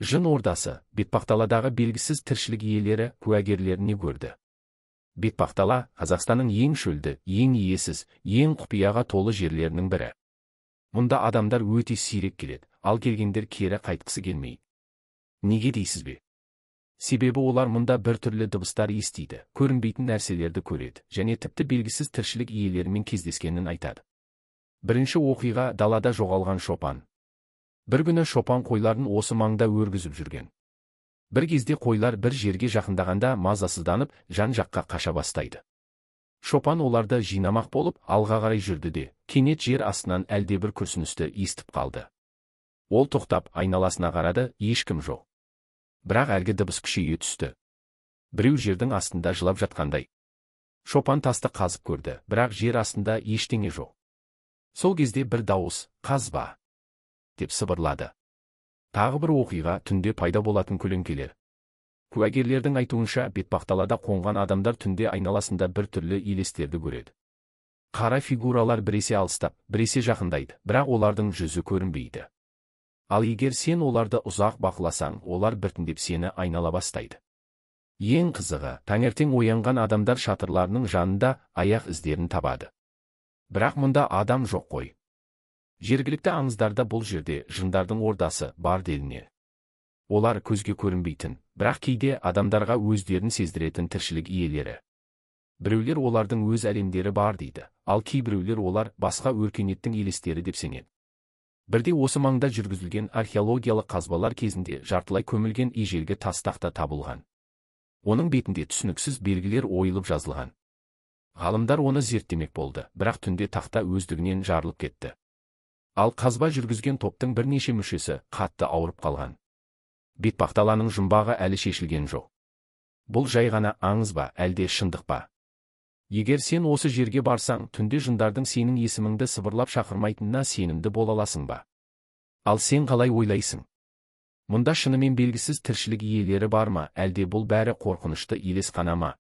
Жын ордасы, Бетпақдаладағы белгісіз тіршілік иелері куәгерлеріне көрді. Бетпақдала Қазақстанның ең шөлді, ең иесіз, ең құпияға толы жерлерінің бірі. Мұнда адамдар өте сирек келеді, ал келгендер кері қайтқысы келмейді. Неге дейсіз бе? Себебі олар мұнда бір түрлі дыбыстар естиді, көрінбейтін нәрселерді көреді, және тіпті белгісіз тіршілік иелерімен кездескенін айтады. Бірінші оқиға далада жоғалған шопан. Бір күні шопан қойларын осы маңда өргізіп жүрген. Бір кезде қойлар бір жерге жақындағанда мазасызданып, жан-жаққа қаша бастайды. Шопан оларды жинамақ болып, алға қарай жүрді де, кенет жер астынан әлдебір күрсіністі естіп қалды. Ол тоқтап, айналасына қарады, ешкім жоқ. Бірақ әлгі дыбыс күшейе түсті. Біреу жердің астында жылап жатқандай. Шопан тасты қазып көрді, бірақ жер астында ештеңе жоқ. Сол кезде бір дауыс, қазба, деп сыбырлады. Тағы бір оқиға түнде пайда болатын көлеңкелер. Куәгерлердің айтуынша, Бетпақдалада қонған адамдар түнде айналасында бір түрлі елестерді көреді. Қара фигуралар біресе алыстап, біресе жақындайды, бірақ олардың жүзі көрінбейді. Ал егер сен оларды ұзақ бақыласаң, олар біртіндеп сені айнала бастайды. Ең қызығы, таңертең оянған адамдар шатырларының жанында аяқ іздерін табады. Бірақ мұнда адам жоқ қой. Жергілікті аңыздарда бұл жерде жындардың ордасы бар делінеді. Олар көзге көрінбейтін, бірақ кейде адамдарға өздерін сездіретін тіршілік иелері. Біреулер олардың өз әлемдері бар дейді, ал кейбіреулер олар басқа өркениеттің елестері деп сенеді. Бірде осы маңда жүргізілген археологиялық қазбалар кезінде жартылай көмілген ежелгі тас тақта табылған. Оның бетінде түсініксіз белгілер ойылып жазылған. Ғалымдар оны зерттемек болды, бірақ түнде тақта өздігінен жарылып кетті. Ал қазба жүргізген топтың бірнеше мүшесі қатты ауырып қалған. Бетпақдаланың жұмбағы әлі шешілген жоқ. Бұл жай ғана аңыз ба, әлде шындық па? Егер сен осы жерге барсаң, түнде жындардың сенің есіміңді сыбырлап шақырмайтынына сенімді бола аласың ба? Ал сен қалай ойлайсың? Мұнда шынымен белгісіз тіршілік иелері бар ма, әлде бұл бәрі қорқынышты елес қана ма?